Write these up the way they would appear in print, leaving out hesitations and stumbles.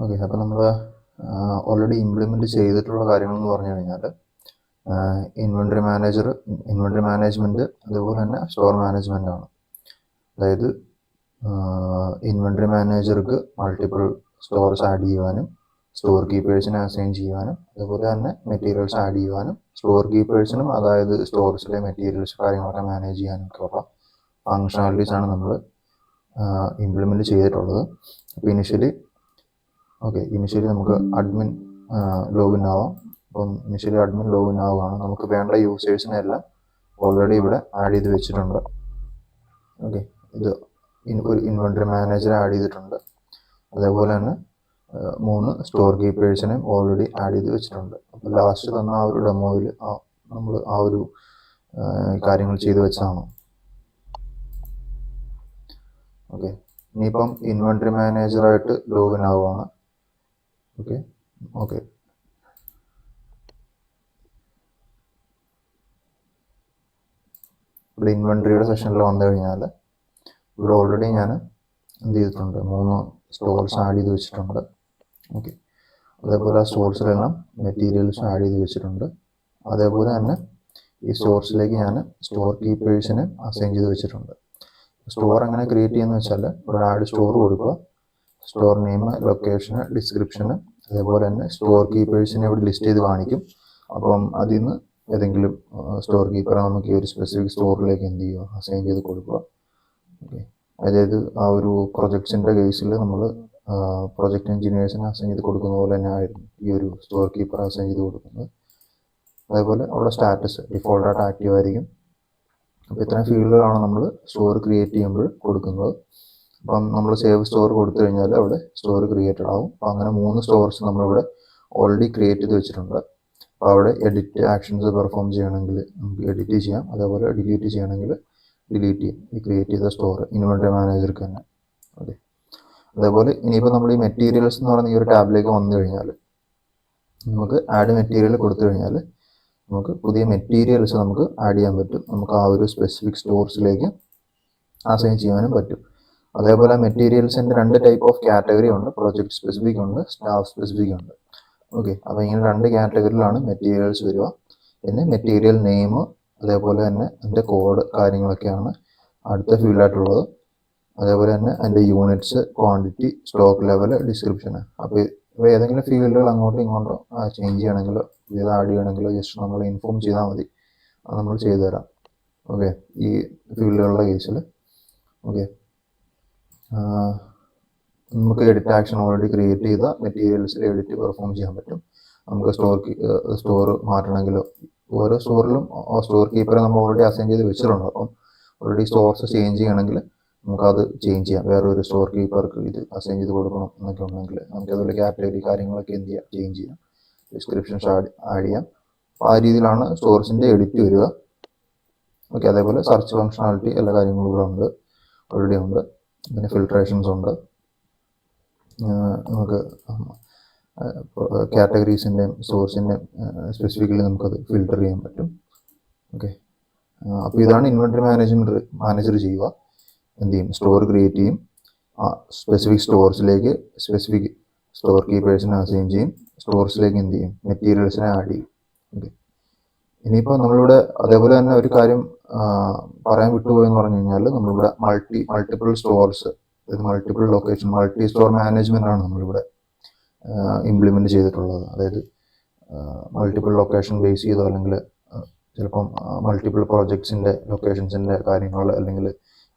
Okay, അപ്പോൾ നമ്മൾ already implement ചെയ്തിട്ടുള്ള കാര്യങ്ങളെന്ന് പറഞ്ഞു കഴിഞ്ഞാൽ ഇൻവെൻട്രി മാനേജ്മെൻറ്റ് അതുപോലെ തന്നെ സ്റ്റോർ മാനേജ്മെൻ്റ് ആണ്. അതായത് ഇൻവെൻട്രി മാനേജർക്ക് മൾട്ടിപ്പിൾ സ്റ്റോർസ് ആഡ് ചെയ്യുവാനും സ്റ്റോർ കീപ്പേഴ്സിനെ അസൈൻ ചെയ്യുവാനും അതുപോലെ തന്നെ മെറ്റീരിയൽസ് ആഡ് ചെയ്യുവാനും സ്റ്റോർ കീപ്പേഴ്സിനും അതായത് സ്റ്റോർസിലെ മെറ്റീരിയൽസ് കാര്യങ്ങളൊക്കെ മാനേജ് ചെയ്യാനും ഒക്കെ ഉള്ള ഫങ്ഷണാലിറ്റീസ് ആണ് നമ്മൾ ഇംപ്ലിമെൻറ്റ് ചെയ്തിട്ടുള്ളത്. അപ്പോൾ ഇനിഷ്യലി നമുക്ക് അഡ്മിൻ ലോഗിൻ ആവാം. അപ്പം ഇനിഷ്യലി അഡ്മിൻ ലോഗിൻ ആവുകയാണ്. നമുക്ക് വേണ്ട യൂസേഴ്സിനെ എല്ലാം ഓൾറെഡി ഇവിടെ ആഡ് ചെയ്ത് വെച്ചിട്ടുണ്ട്. ഓക്കെ, ഇത് ഒരു ഇൻവെൻട്രി മാനേജർ ആഡ് ചെയ്തിട്ടുണ്ട്. അതേപോലെ തന്നെ 3 സ്റ്റോർ കീപ്പേഴ്സിനെയും ഓൾറെഡി ആഡ് ചെയ്ത് വെച്ചിട്ടുണ്ട്. അപ്പോൾ ലാസ്റ്റ് തന്ന ആ ഒരു ഡെമോയിൽ നമ്മൾ ആ ഒരു കാര്യങ്ങൾ ചെയ്തു വെച്ചതാണ്. ഓക്കെ, ഇനിയിപ്പം ഇൻവെൻട്രി മാനേജറായിട്ട് ലോഗിൻ ആവുകയാണ്. ഓക്കെ ഇവിടെ ഇൻവെൻട്രിയുടെ സെഷനിൽ വന്നു കഴിഞ്ഞാൽ ഇവിടെ ഓൾറെഡി ഞാൻ എന്ത് ചെയ്തിട്ടുണ്ട്, 3 സ്റ്റോർസ് ആഡ് ചെയ്ത് വെച്ചിട്ടുണ്ട്. ഓക്കെ, അതേപോലെ ആ സ്റ്റോർസിലെല്ലാം മെറ്റീരിയൽസ് ആഡ് ചെയ്ത് വെച്ചിട്ടുണ്ട്. അതേപോലെ തന്നെ ഈ സ്റ്റോർസിലേക്ക് ഞാൻ സ്റ്റോർ കീപ്പേഴ്സിനെ അസൈൻ ചെയ്ത് വെച്ചിട്ടുണ്ട്. സ്റ്റോർ എങ്ങനെ ക്രിയേറ്റ് ചെയ്യുന്നത് വെച്ചാൽ ഇവിടെ ആഡ് സ്റ്റോർ കൊടുക്കുക, സ്റ്റോർ നെയിം, ലൊക്കേഷന്, ഡിസ്ക്രിപ്ഷന്, അതേപോലെ തന്നെ സ്റ്റോർ കീപ്പേഴ്സിനെ ഇവിടെ ലിസ്റ്റ് ചെയ്ത് കാണിക്കും. അപ്പം അതിൽ നിന്ന് ഏതെങ്കിലും സ്റ്റോർ കീപ്പറെ നമുക്ക് ഈ ഒരു സ്പെസിഫിക് സ്റ്റോറിലേക്ക് എന്ത് ചെയ്യുക, അസൈൻ ചെയ്ത് കൊടുക്കുക. ഓക്കെ, അതായത് ആ ഒരു പ്രൊജക്ട്സിൻ്റെ കേസിൽ നമ്മൾ പ്രൊജക്ട് എഞ്ചിനീയേഴ്സിനെ അസൈൻ ചെയ്ത് കൊടുക്കുന്ന പോലെ തന്നെ ആയിരുന്നു ഈ ഒരു സ്റ്റോർ കീപ്പർ അസൈൻ ചെയ്ത് കൊടുക്കുന്നത്. അതേപോലെ അവിടെ സ്റ്റാറ്റസ് ഡിഫോൾട്ടായിട്ട് ആക്റ്റീവ് ആയിരിക്കും. അപ്പോൾ ഇത്രയും ഫീൽഡുകളാണ് നമ്മൾ സ്റ്റോർ ക്രിയേറ്റ് ചെയ്യുമ്പോൾ കൊടുക്കുന്നത്. അപ്പം നമ്മൾ സേവ് സ്റ്റോർ കൊടുത്തു കഴിഞ്ഞാൽ അവിടെ സ്റ്റോർ ക്രിയേറ്റഡ് ആവും. അപ്പോൾ അങ്ങനെ 3 സ്റ്റോർസ് നമ്മളിവിടെ ഓൾറെഡി ക്രിയേറ്റ് ചെയ്ത് വെച്ചിട്ടുണ്ട്. അപ്പോൾ അവിടെ എഡിറ്റ് ആക്ഷൻസ് പെർഫോം ചെയ്യണമെങ്കിൽ നമുക്ക് എഡിറ്റ് ചെയ്യാം, അതേപോലെ ഡിലീറ്റ് ചെയ്യണമെങ്കിൽ ഡിലീറ്റ് ചെയ്യാം ഈ ക്രിയേറ്റ് ചെയ്ത സ്റ്റോർ ഇൻവെൻട്രി മാനേജർക്ക് തന്നെ. ഓക്കെ, അതേപോലെ ഇനിയിപ്പോൾ നമ്മൾ ഈ മെറ്റീരിയൽസ് എന്ന് പറയുന്ന ഈ ഒരു ടാബിലേക്ക് വന്നു കഴിഞ്ഞാൽ നമുക്ക് ആഡ് മെറ്റീരിയൽ കൊടുത്തു കഴിഞ്ഞാൽ നമുക്ക് പുതിയ മെറ്റീരിയൽസ് നമുക്ക് ആഡ് ചെയ്യാൻ പറ്റും. നമുക്ക് ആ ഒരു സ്പെസിഫിക് സ്റ്റോർസിലേക്ക് അസൈൻ ചെയ്യാനും പറ്റും. അതേപോലെ മെറ്റീരിയൽസിൻ്റെ 2 ടൈപ്പ് ഓഫ് കാറ്റഗറി ഉണ്ട്, പ്രൊജക്ട് സ്പെസിഫിക് ഉണ്ട്, സ്റ്റാഫ് സ്പെസിഫിക് ഉണ്ട്. ഓക്കെ, അപ്പോൾ ഇങ്ങനെ 2 കാറ്റഗറിയിലാണ് മെറ്റീരിയൽസ് വരിക. പിന്നെ മെറ്റീരിയൽ നെയിം അതേപോലെ തന്നെ അതിൻ്റെ കോഡ് കാര്യങ്ങളൊക്കെയാണ് അടുത്ത ഫീൽഡായിട്ടുള്ളത്. അതേപോലെ തന്നെ അതിൻ്റെ യൂണിറ്റ്സ്, ക്വാണ്ടിറ്റി, സ്റ്റോക്ക് ലെവൽ, ഡിസ്ക്രിപ്ഷന്. അപ്പോൾ ഏതെങ്കിലും ഫീൽഡുകൾ അങ്ങോട്ടും ഇങ്ങോട്ടോ ചേഞ്ച് ചെയ്യണമെങ്കിലോ ഇത് ആഡ് ചെയ്യണമെങ്കിലോ ജസ്റ്റ് നമ്മൾ ഇൻഫോം ചെയ്താൽ മതി, അത് നമ്മൾ ചെയ്തു തരാം. ഓക്കെ, ഈ ഫീൽഡുകളുടെ കേസിൽ. ഓക്കെ, നമുക്ക് എഡിറ്റ് ആക്ഷൻ ഓൾറെഡി ക്രിയേറ്റ് ചെയ്ത മെറ്റീരിയൽസിൽ എഡിറ്റ് പെർഫോം ചെയ്യാൻ പറ്റും. നമുക്ക് സ്റ്റോർ മാറ്റണമെങ്കിലോ ഓരോ സ്റ്റോറിലും സ്റ്റോർ കീപ്പറെ നമ്മൾ ഓൾറെഡി അസൈൻ ചെയ്ത് വെച്ചിട്ടുണ്ട്. അപ്പം ഓൾറെഡി സ്റ്റോർസ് ചേഞ്ച് ചെയ്യണമെങ്കിൽ നമുക്കത് ചേഞ്ച് ചെയ്യാം. വേറെ ഒരു സ്റ്റോർ കീപ്പർക്ക് ഇത് അസൈൻ ചെയ്ത് കൊടുക്കണം എന്നൊക്കെ ഉണ്ടെങ്കിൽ നമുക്കതുപോലെ കാറ്റഗറി കാര്യങ്ങളൊക്കെ എന്ത് ചെയ്യാം, ചേഞ്ച് ചെയ്യാം, ഡിസ്ക്രിപ്ഷൻസ് ആഡ് ചെയ്യാം. അപ്പോൾ ആ രീതിയിലാണ് സ്റ്റോർസിൻ്റെ എഡിറ്റ് വരിക. ഓക്കെ, അതേപോലെ സെർച്ച് ഫങ്ഷണാലിറ്റി എല്ലാ കാര്യങ്ങളും ഇവിടെ ഉണ്ട്, ഓൾറെഡി ഉണ്ട്. പിന്നെ ഫിൽട്രേഷൻസ് ഉണ്ട്. നമുക്ക് കാറ്റഗറീസിൻ്റെയും സ്റ്റോർസിൻ്റെയും സ്പെസിഫിക്കലി നമുക്കത് ഫിൽട്ടർ ചെയ്യാൻ പറ്റും. ഓക്കെ, അപ്പോൾ ഇതാണ് ഇൻവെൻട്രി മാനേജർ ചെയ്യുക. എന്ത് ചെയ്യും, സ്റ്റോർ ക്രിയേറ്റ് ചെയ്യും, സ്പെസിഫിക് സ്റ്റോർസിലേക്ക് സ്പെസിഫിക് സ്റ്റോർ കീപ്പേഴ്സിനെ അസൈൻ ചെയ്യും, സ്റ്റോർസിലേക്ക് എന്ത് ചെയ്യും, മെറ്റീരിയൽസിനെ ആഡ് ചെയ്യും. ഓക്കെ, ഇനിയിപ്പോൾ നമ്മളിവിടെ അതേപോലെ തന്നെ ഒരു കാര്യം പറയാൻ വിട്ടുപോയെന്ന് പറഞ്ഞു കഴിഞ്ഞാൽ നമ്മളിവിടെ multiple stores, multiple location, multi store management ആണ് നമ്മളിവിടെ ഇംപ്ലിമെൻറ്റ് ചെയ്തിട്ടുള്ളത്. അതായത് മൾട്ടിപ്പിൾ ലൊക്കേഷൻ ബേസ് ചെയ്തോ അല്ലെങ്കിൽ ചിലപ്പം മൾട്ടിപ്പിൾ പ്രോജക്ട്സിൻ്റെ ലൊക്കേഷൻസിൻ്റെ കാര്യങ്ങൾ അല്ലെങ്കിൽ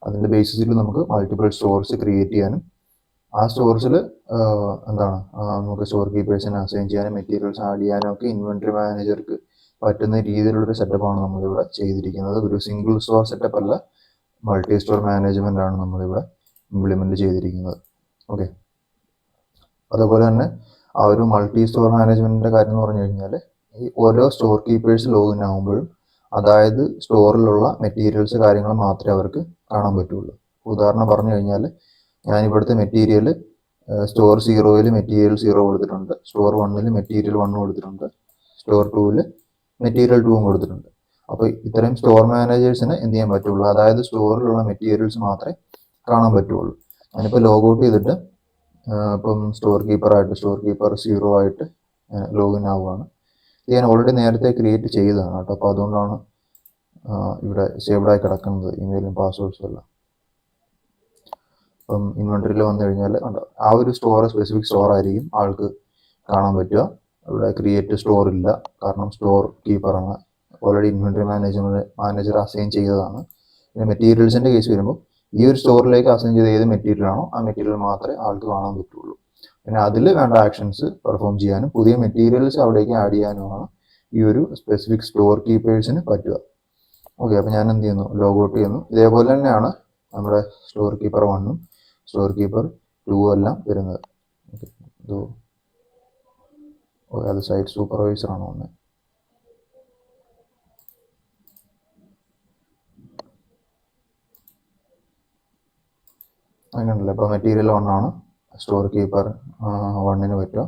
അതിൻ്റെ ബേസിസിൽ നമുക്ക് മൾട്ടിപ്പിൾ സ്റ്റോർസ് ക്രിയേറ്റ് ചെയ്യാനും ആ സ്റ്റോർസിൽ നമുക്ക് സ്റ്റോർ കീപ്പേഴ്സിനെ അസൈൻ ചെയ്യാനും മെറ്റീരിയൽസ് ആഡ് ചെയ്യാനും ഒക്കെ ഇൻവെൻട്രി മാനേജർക്ക് പറ്റുന്ന രീതിയിലുള്ളൊരു സെറ്റപ്പാണ് നമ്മളിവിടെ ചെയ്തിരിക്കുന്നത്. ഒരു സിംഗിൾ സ്റ്റോർ സെറ്റപ്പ് അല്ല, മൾട്ടി സ്റ്റോർ മാനേജ്മെൻ്റ് ആണ് നമ്മളിവിടെ ഇംപ്ലിമെൻറ്റ് ചെയ്തിരിക്കുന്നത്. ഓക്കെ, അതുപോലെ തന്നെ ആ ഒരു മൾട്ടി സ്റ്റോർ മാനേജ്മെൻറ്റിൻ്റെ കാര്യം എന്ന് പറഞ്ഞു കഴിഞ്ഞാൽ ഈ ഓരോ സ്റ്റോർ കീപ്പേഴ്സ് ലോഗിൻ ആകുമ്പോഴും അതായത് സ്റ്റോറിലുള്ള മെറ്റീരിയൽസ് കാര്യങ്ങൾ മാത്രമേ അവർക്ക് കാണാൻ പറ്റുള്ളൂ. ഉദാഹരണം പറഞ്ഞു കഴിഞ്ഞാൽ ഞാനിവിടുത്തെ മെറ്റീരിയൽ സ്റ്റോർ 0-ൽ മെറ്റീരിയൽ 0 കൊടുത്തിട്ടുണ്ട്, സ്റ്റോർ 1-ൽ മെറ്റീരിയൽ 1 കൊടുത്തിട്ടുണ്ട്, സ്റ്റോർ 2-ൽ മെറ്റീരിയൽ 2 കൊടുത്തിട്ടുണ്ട്. അപ്പോൾ ഇത്രയും സ്റ്റോർ മാനേജേഴ്സിന് എന്ത് ചെയ്യാൻ പറ്റുള്ളൂ, അതായത് സ്റ്റോറിലുള്ള മെറ്റീരിയൽസ് മാത്രമേ കാണാൻ പറ്റുള്ളൂ. ഞാനിപ്പോൾ ലോഗ് ഔട്ട് ചെയ്തിട്ട് ഇപ്പം സ്റ്റോർ കീപ്പർ 0 ആയിട്ട് ലോഗിൻ ആവുകയാണ്. ഇത് ഞാൻ ഓൾറെഡി നേരത്തെ ക്രിയേറ്റ് ചെയ്തതാണ് കേട്ടോ. അപ്പോൾ അതുകൊണ്ടാണ് ഇവിടെ സേവ്ഡായി കിടക്കുന്നത് ഇമെയിലും പാസ്വേഡ്സും എല്ലാം. അപ്പം ഇൻവെൻട്രിയിൽ വന്നു കഴിഞ്ഞാൽ ആ ഒരു സ്പെസിഫിക് സ്റ്റോർ ആയിരിക്കും ആൾക്ക് കാണാൻ പറ്റുക. ഇവിടെ ക്രിയേറ്റ് സ്റ്റോർ ഇല്ല, കാരണം സ്റ്റോർ കീപ്പറാണ്, ഓൾറെഡി ഇൻവെൻട്രി മാനേജർ അസൈൻ ചെയ്തതാണ്. പിന്നെ മെറ്റീരിയൽസിൻ്റെ കേസ് വരുമ്പോൾ ഈ ഒരു സ്റ്റോറിലേക്ക് അസൈൻ ചെയ്ത ഏത് മെറ്റീരിയലാണോ ആ മെറ്റീരിയൽ മാത്രമേ ആൾക്ക് കാണാൻ പറ്റുള്ളൂ. പിന്നെ അതിൽ വേണ്ട ആക്ഷൻസ് പെർഫോം ചെയ്യാനും പുതിയ മെറ്റീരിയൽസ് അവിടേക്ക് ആഡ് ചെയ്യാനുമാണ് ഈ ഒരു സ്പെസിഫിക് സ്റ്റോർ കീപ്പേഴ്സിന് പറ്റുക. ഓക്കെ, അപ്പോൾ ഞാൻ എന്ത് ചെയ്യുന്നു, ലോഗ് ഔട്ട് ചെയ്യുന്നു. ഇതേപോലെ തന്നെയാണ് നമ്മുടെ സ്റ്റോർ കീപ്പർ 1 സ്റ്റോർ കീപ്പർ 2 എല്ലാം വരുന്നത്. ഓക്കെ, അത് സൈറ്റ് സൂപ്പർവൈസർ ആണ് ഒന്ന്. അങ്ങനെയല്ല, ഇപ്പോൾ മെറ്റീരിയൽ 1 ആണ് സ്റ്റോർ കീപ്പർ 1ന് പറ്റുക.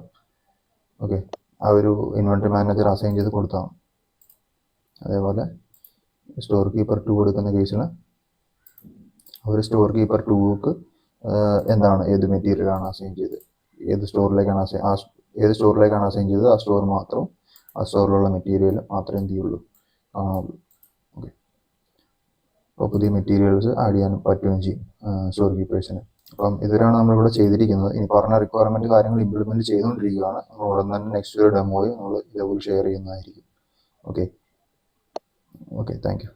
ഓക്കെ, ആ ഒരു ഇൻവെൻട്രി മാനേജർ അസൈൻ ചെയ്ത് കൊടുത്താണ്. അതേപോലെ സ്റ്റോർ കീപ്പർ 2 കൊടുക്കുന്ന കേസിൽ ഒരു സ്റ്റോർ കീപ്പർ 2ക്ക് എന്താണ്, ഏത് മെറ്റീരിയലാണ് അസൈൻ ചെയ്ത്, ഏത് സ്റ്റോറിലേക്കാണ് അസൈൻ ചെയ്തത് ആ സ്റ്റോർ മാത്രം, ആ സ്റ്റോറിലുള്ള മെറ്റീരിയൽ മാത്രമേ എന്ത് ചെയ്യുള്ളൂ, കാണുള്ളൂ. ഓക്കെ, അപ്പോൾ പുതിയ മെറ്റീരിയൽസ് ആഡ് ചെയ്യാൻ പറ്റുകയും ചെയ്യും സ്റ്റോർ കീപ്പേഴ്സിന്. അപ്പം ഇതുവരെയാണ് നമ്മളിവിടെ ചെയ്തിരിക്കുന്നത്. ഇനി പറഞ്ഞ റിക്വയർമെൻറ്റ് കാര്യങ്ങൾ ഇംപ്ലിമെൻറ്റ് ചെയ്തുകൊണ്ടിരിക്കുകയാണ്. നമ്മൾ ഉടൻ തന്നെ നെക്സ്റ്റ് ഒരു ഡെമോയും നമ്മൾ ഇതേപോലെ ഷെയർ ചെയ്യുന്നതായിരിക്കും. Okay, thank you.